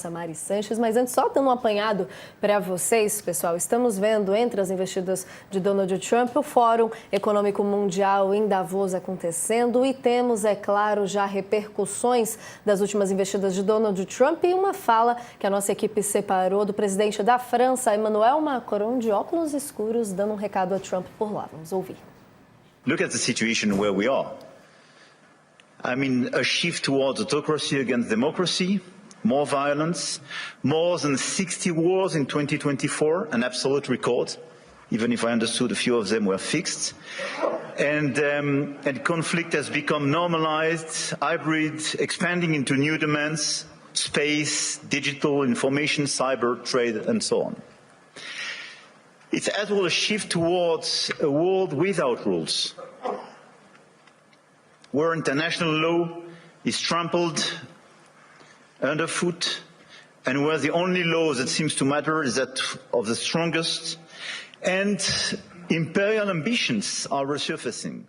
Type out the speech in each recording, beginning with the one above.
Mari Sanches, mas antes só dando um apanhado para vocês, pessoal, estamos vendo entre as investidas de Donald Trump o Fórum Econômico Mundial em Davos acontecendo e temos, é claro, já repercussões das últimas investidas de Donald Trump e uma fala que a nossa equipe separou do presidente da França, Emmanuel Macron, de óculos escuros, dando um recado a Trump por lá. Vamos ouvir. Look at the situation where we are. I mean, a shift towards autocracy against democracy. More violence, more than 60 wars in 2024, an absolute record, even if I understood a few of them were fixed. And conflict has become normalized, hybrid, expanding into new domains, space, digital, information, cyber, trade, and so on. It's as well a shift towards a world without rules, where international law is trampled underfoot, and where the only law that seems to matter is that of the strongest, and imperial ambitions are resurfacing.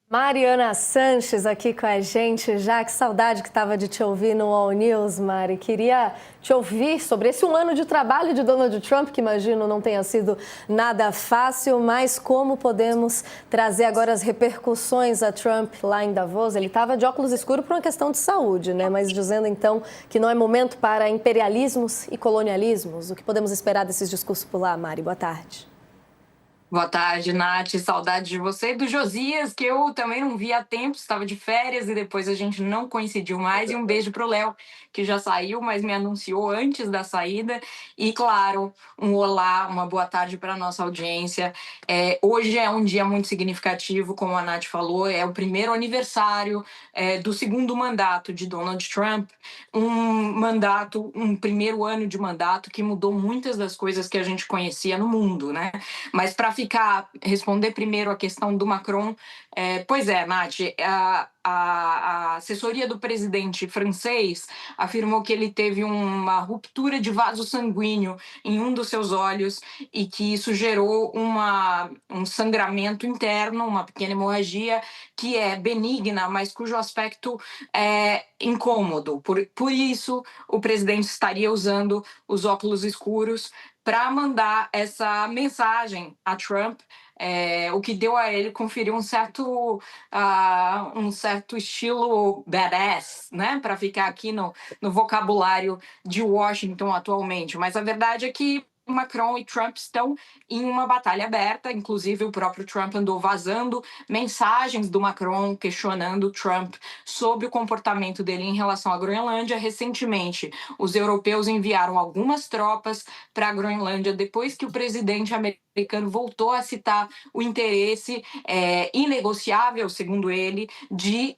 Mariana Sanches aqui com a gente já, que saudade que estava de te ouvir no All News, Mari. Queria te ouvir sobre esse um ano de trabalho de Donald Trump, que imagino não tenha sido nada fácil, mas como podemos trazer agora as repercussões a Trump lá em Davos? Ele estava de óculos escuros por uma questão de saúde, né? Mas dizendo então que não é momento para imperialismos e colonialismos. O que podemos esperar desses discursos por lá, Mari? Boa tarde. Boa tarde, Nath. Saudade de você e do Josias, que eu também não vi há tempo, estava de férias e depois a gente não coincidiu mais. E um beijo para o Léo, que já saiu, mas me anunciou antes da saída. E, claro, um olá, uma boa tarde para a nossa audiência. Hoje é um dia muito significativo, como a Nath falou, é o primeiro aniversário do segundo mandato de Donald Trump, um primeiro ano de mandato que mudou muitas das coisas que a gente conhecia no mundo, né? Mas para responder primeiro a questão do Macron, pois é, Nath, a assessoria do presidente francês afirmou que ele teve uma ruptura de vaso sanguíneo em um dos seus olhos e que isso gerou um sangramento interno, uma pequena hemorragia que é benigna, mas cujo aspecto é incômodo. Por isso, o presidente estaria usando os óculos escuros para mandar essa mensagem a Trump, o que deu a ele conferir um certo estilo badass, né? Para ficar aqui no vocabulário de Washington atualmente. Mas a verdade é que Macron e Trump estão em uma batalha aberta, inclusive o próprio Trump andou vazando mensagens do Macron questionando Trump sobre o comportamento dele em relação à Groenlândia. Recentemente, os europeus enviaram algumas tropas para a Groenlândia depois que o presidente americano voltou a citar o interesse inegociável, segundo ele, de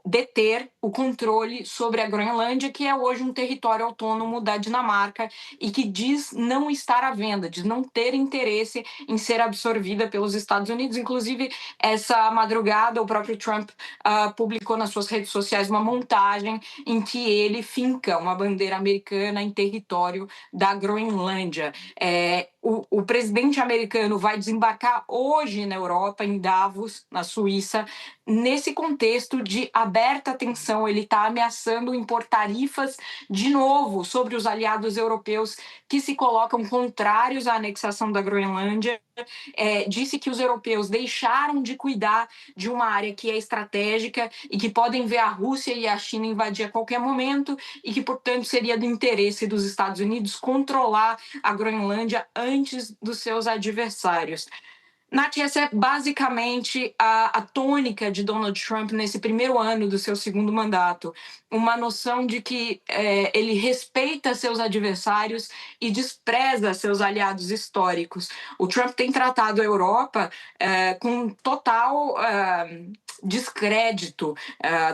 deter o controle sobre a Groenlândia, que é hoje um território autônomo da Dinamarca e que diz não estar à venda, de não ter interesse em ser absorvida pelos Estados Unidos. Inclusive, essa madrugada, o próprio Trump publicou nas suas redes sociais uma montagem em que ele finca uma bandeira americana em território da Groenlândia. O presidente americano vai desembarcar hoje na Europa, em Davos, na Suíça. Nesse contexto de aberta tensão, ele está ameaçando impor tarifas de novo sobre os aliados europeus que se colocam contrários à anexação da Groenlândia. Disse que os europeus deixaram de cuidar de uma área que é estratégica e que podem ver a Rússia e a China invadir a qualquer momento e que, portanto, seria do interesse dos Estados Unidos controlar a Groenlândia antes dos seus adversários. Nath, essa é basicamente a tônica de Donald Trump nesse primeiro ano do seu segundo mandato. Uma noção de que ele respeita seus adversários e despreza seus aliados históricos. O Trump tem tratado a Europa com total descrédito,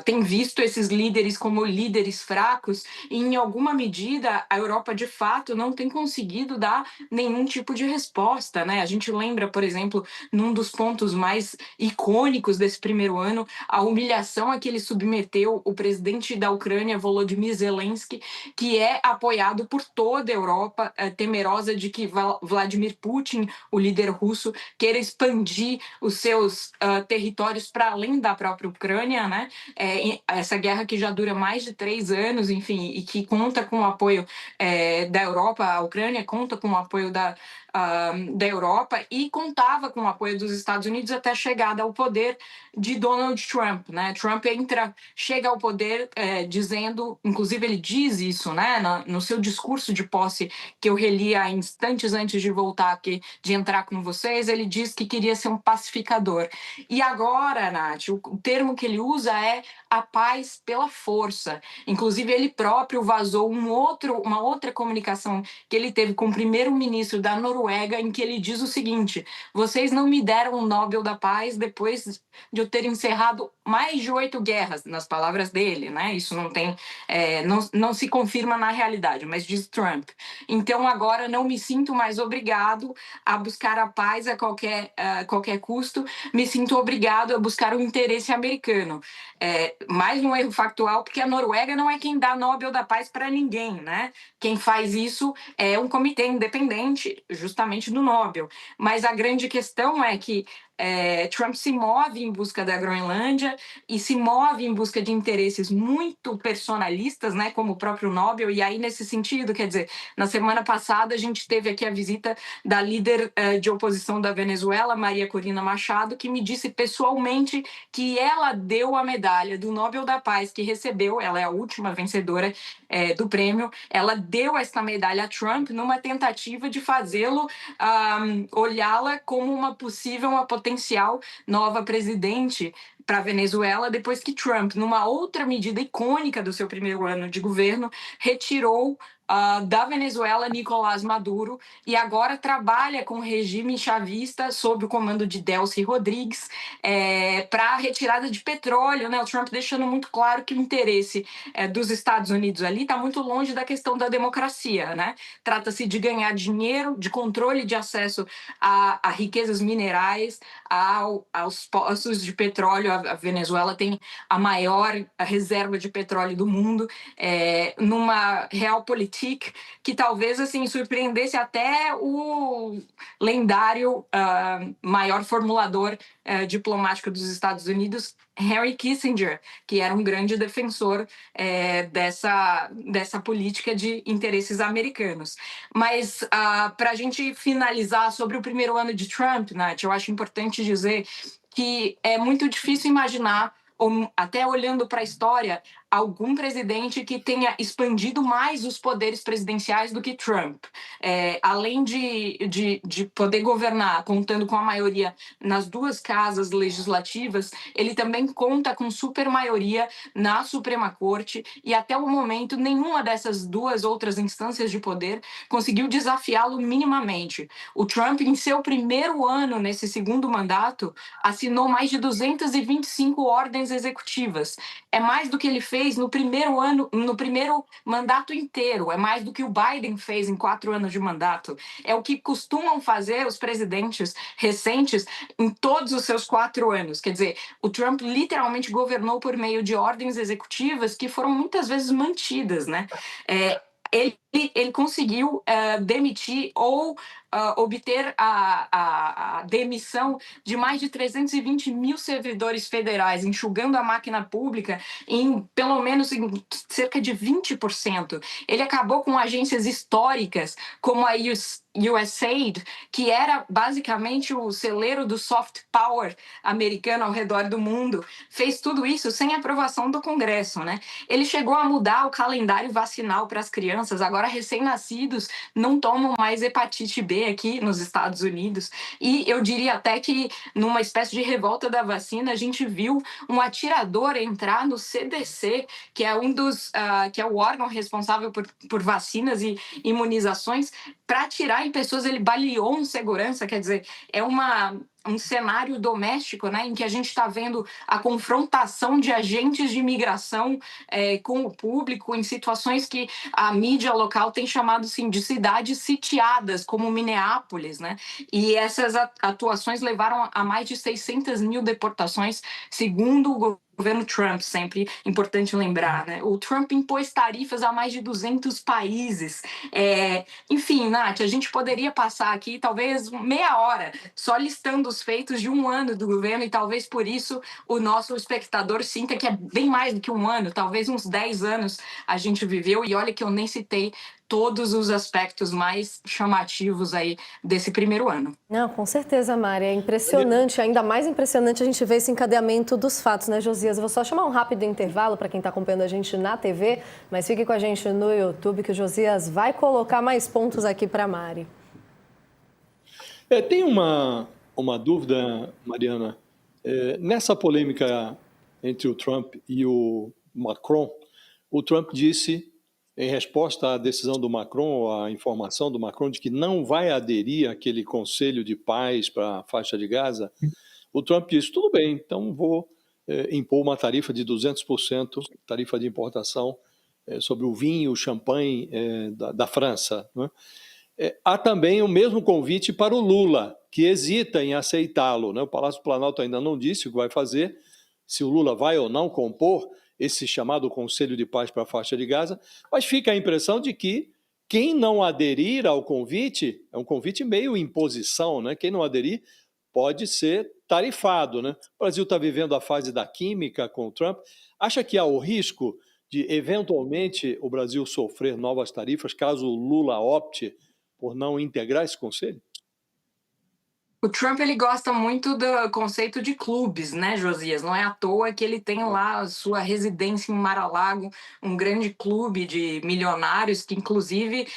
tem visto esses líderes como líderes fracos e, em alguma medida, a Europa, de fato, não tem conseguido dar nenhum tipo de resposta, né? A gente lembra, por exemplo, num dos pontos mais icônicos desse primeiro ano, a humilhação a que ele submeteu o presidente da Ucrânia, Volodymyr Zelensky, que é apoiado por toda a Europa, temerosa de que Vladimir Putin, o líder russo, queira expandir os seus territórios para além da própria Ucrânia, né? Essa guerra que já dura mais de 3 anos, enfim, e que conta com o apoio da Europa, a Ucrânia conta com o apoio da Europa e contava com o apoio dos Estados Unidos até a chegada ao poder de Donald Trump, né? Trump chega ao poder dizendo, inclusive ele diz isso, né, no seu discurso de posse que eu reli há instantes antes de voltar aqui, de entrar com vocês, ele diz que queria ser um pacificador. E agora, Nath, o termo que ele usa é a paz pela força. Inclusive ele próprio vazou uma outra comunicação que ele teve com o primeiro-ministro da Noruega, em que ele diz o seguinte: vocês não me deram o Nobel da Paz depois de eu ter encerrado mais de 8 guerras, nas palavras dele, né? Isso não se confirma na realidade, mas diz Trump. Então agora não me sinto mais obrigado a buscar a paz a qualquer custo, me sinto obrigado a buscar o interesse americano. Mais um erro factual, porque a Noruega não é quem dá Nobel da Paz para ninguém, né? Quem faz isso é um comitê independente, justamente do Nobel. Mas a grande questão é que Trump se move em busca da Groenlândia e se move em busca de interesses muito personalistas, né, como o próprio Nobel. E aí, nesse sentido, quer dizer, na semana passada a gente teve aqui a visita da líder de oposição da Venezuela, Maria Corina Machado, que me disse pessoalmente que ela deu a medalha do Nobel da Paz que recebeu, ela é a última vencedora do prêmio, ela deu esta medalha a Trump numa tentativa de fazê-lo olhá-la como uma potencial nova presidente para a Venezuela, depois que Trump, numa outra medida icônica do seu primeiro ano de governo, retirou da Venezuela Nicolás Maduro e agora trabalha com o regime chavista sob o comando de Delcy Rodrigues para a retirada de petróleo, né? O Trump deixando muito claro que o interesse dos Estados Unidos ali está muito longe da questão da democracia, né? Trata-se de ganhar dinheiro, de controle de acesso a riquezas minerais, aos poços de petróleo. A Venezuela tem a maior reserva de petróleo do mundo, numa realpolitik que talvez assim surpreendesse até o lendário maior formulador diplomático dos Estados Unidos, Henry Kissinger, que era um grande defensor dessa política de interesses americanos. Mas para a gente finalizar sobre o primeiro ano de Trump, Nath, eu acho importante dizer que é muito difícil imaginar, ou até olhando para a história, algum presidente que tenha expandido mais os poderes presidenciais do que Trump. Além de poder governar contando com a maioria nas 2 casas legislativas, ele também conta com supermaioria na Suprema Corte e até o momento nenhuma dessas 2 outras instâncias de poder conseguiu desafiá-lo minimamente. O Trump, em seu primeiro ano nesse segundo mandato, assinou mais de 225 ordens executivas. É mais do que ele fez no primeiro ano, no primeiro mandato inteiro. É mais do que o Biden fez em 4 anos de mandato. É o que costumam fazer os presidentes recentes em todos os seus 4 anos. Quer dizer, o Trump literalmente governou por meio de ordens executivas que foram muitas vezes mantidas, né? Ele conseguiu demitir ou obter a demissão de mais de 320 mil servidores federais, enxugando a máquina pública em pelo menos em cerca de 20%. Ele acabou com agências históricas como a USAID, que era basicamente o celeiro do soft power americano ao redor do mundo. Fez tudo isso sem aprovação do Congresso, né? Ele chegou a mudar o calendário vacinal para as crianças. Agora, recém-nascidos não tomam mais hepatite B aqui nos Estados Unidos. E eu diria até que, numa espécie de revolta da vacina, a gente viu um atirador entrar no CDC, que é que é o órgão responsável por vacinas e imunizações, para atirar em pessoas. Ele baleou um segurança. Quer dizer, é uma um cenário doméstico, né, em que a gente está vendo a confrontação de agentes de imigração com o público em situações que a mídia local tem chamado assim, de cidades sitiadas, como Minneapolis, né? E essas atuações levaram a mais de 600 mil deportações, segundo o governo Trump, sempre importante lembrar, né? O Trump impôs tarifas a mais de 200 países. Enfim, Nath, a gente poderia passar aqui talvez meia hora só listando os feitos de um ano do governo e talvez por isso o nosso espectador sinta que é bem mais do que um ano, talvez uns 10 anos a gente viveu, e olha que eu nem citei todos os aspectos mais chamativos aí desse primeiro ano. Não, com certeza, Mari. É impressionante, ainda mais impressionante a gente ver esse encadeamento dos fatos, né, Josias? Eu vou só chamar um rápido intervalo para quem está acompanhando a gente na TV, mas fique com a gente no YouTube que o Josias vai colocar mais pontos aqui para Mari. Tem uma dúvida, Mariana. Nessa polêmica entre o Trump e o Macron, o Trump disse, em resposta à decisão do Macron, à informação do Macron de que não vai aderir àquele conselho de paz para a faixa de Gaza, o Trump disse, tudo bem, então vou impor uma tarifa de 200%, tarifa de importação sobre o vinho, o champanhe da França, né? Há também o mesmo convite para o Lula, que hesita em aceitá-lo, né? O Palácio do Planalto ainda não disse o que vai fazer, se o Lula vai ou não compor esse chamado Conselho de Paz para a faixa de Gaza, mas fica a impressão de que quem não aderir ao convite, é um convite meio imposição, né? Quem não aderir pode ser tarifado, né? O Brasil está vivendo a fase da química com o Trump. Acha que há o risco de, eventualmente, o Brasil sofrer novas tarifas caso o Lula opte por não integrar esse conselho? O Trump, ele gosta muito do conceito de clubes, né, Josias? Não é à toa que ele tem lá a sua residência em Mar-a-Lago, um grande clube de milionários que, inclusive,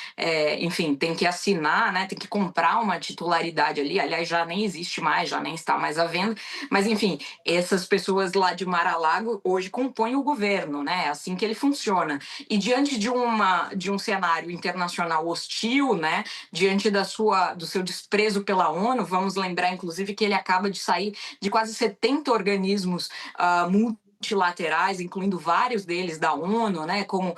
enfim, tem que assinar, né, tem que comprar uma titularidade ali. Aliás, já nem existe mais, já nem está mais à venda. Mas, enfim, essas pessoas lá de Mar-a-Lago hoje compõem o governo, né? É assim que ele funciona. E diante de um cenário internacional hostil, né, diante do seu desprezo pela ONU, vamos lembrar, inclusive, que ele acaba de sair de quase 70 organismos multilaterais, incluindo vários deles da ONU, né, como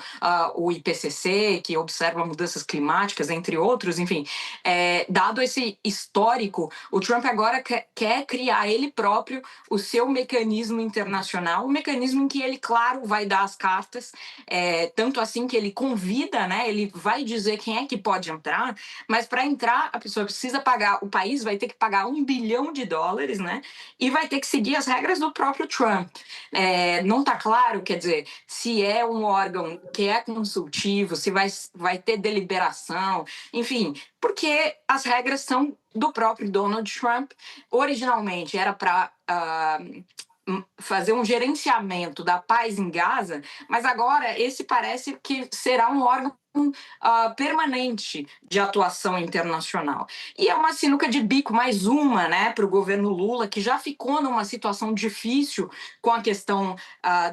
o IPCC, que observa mudanças climáticas, entre outros. Enfim, dado esse histórico, o Trump agora quer criar ele próprio o seu mecanismo internacional, um mecanismo em que ele, claro, vai dar as cartas, tanto assim que ele convida, né, ele vai dizer quem é que pode entrar, mas para entrar a pessoa precisa pagar, o país vai ter que pagar $1 bilhão, né, e vai ter que seguir as regras do próprio Trump. Não está claro, quer dizer, se é um órgão que é consultivo, se vai ter deliberação, enfim, porque as regras são do próprio Donald Trump. Originalmente era para fazer um gerenciamento da paz em Gaza, mas agora esse parece que será um órgão permanente de atuação internacional. E é uma sinuca de bico, mais uma, né, para o governo Lula, que já ficou numa situação difícil com a questão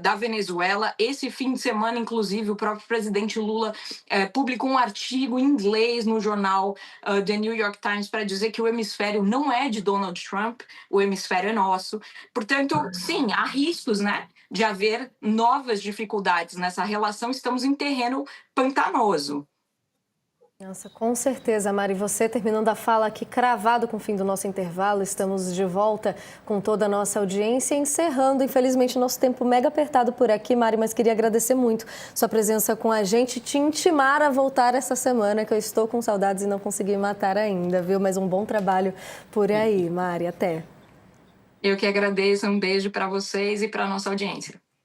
da Venezuela. Esse fim de semana, inclusive, o próprio presidente Lula publicou um artigo em inglês no jornal The New York Times para dizer que o hemisfério não é de Donald Trump, o hemisfério é nosso. Portanto, sim, há riscos, né, de haver novas dificuldades nessa relação. Estamos em terreno pantanoso. Nossa, com certeza, Mari. Você terminando a fala aqui, cravado com o fim do nosso intervalo. Estamos de volta com toda a nossa audiência, encerrando, infelizmente, nosso tempo mega apertado por aqui, Mari, mas queria agradecer muito sua presença com a gente, te intimar a voltar essa semana, que eu estou com saudades e não consegui matar ainda, viu? Mas um bom trabalho por aí, Mari. Até. Eu que agradeço, um beijo para vocês e para a nossa audiência.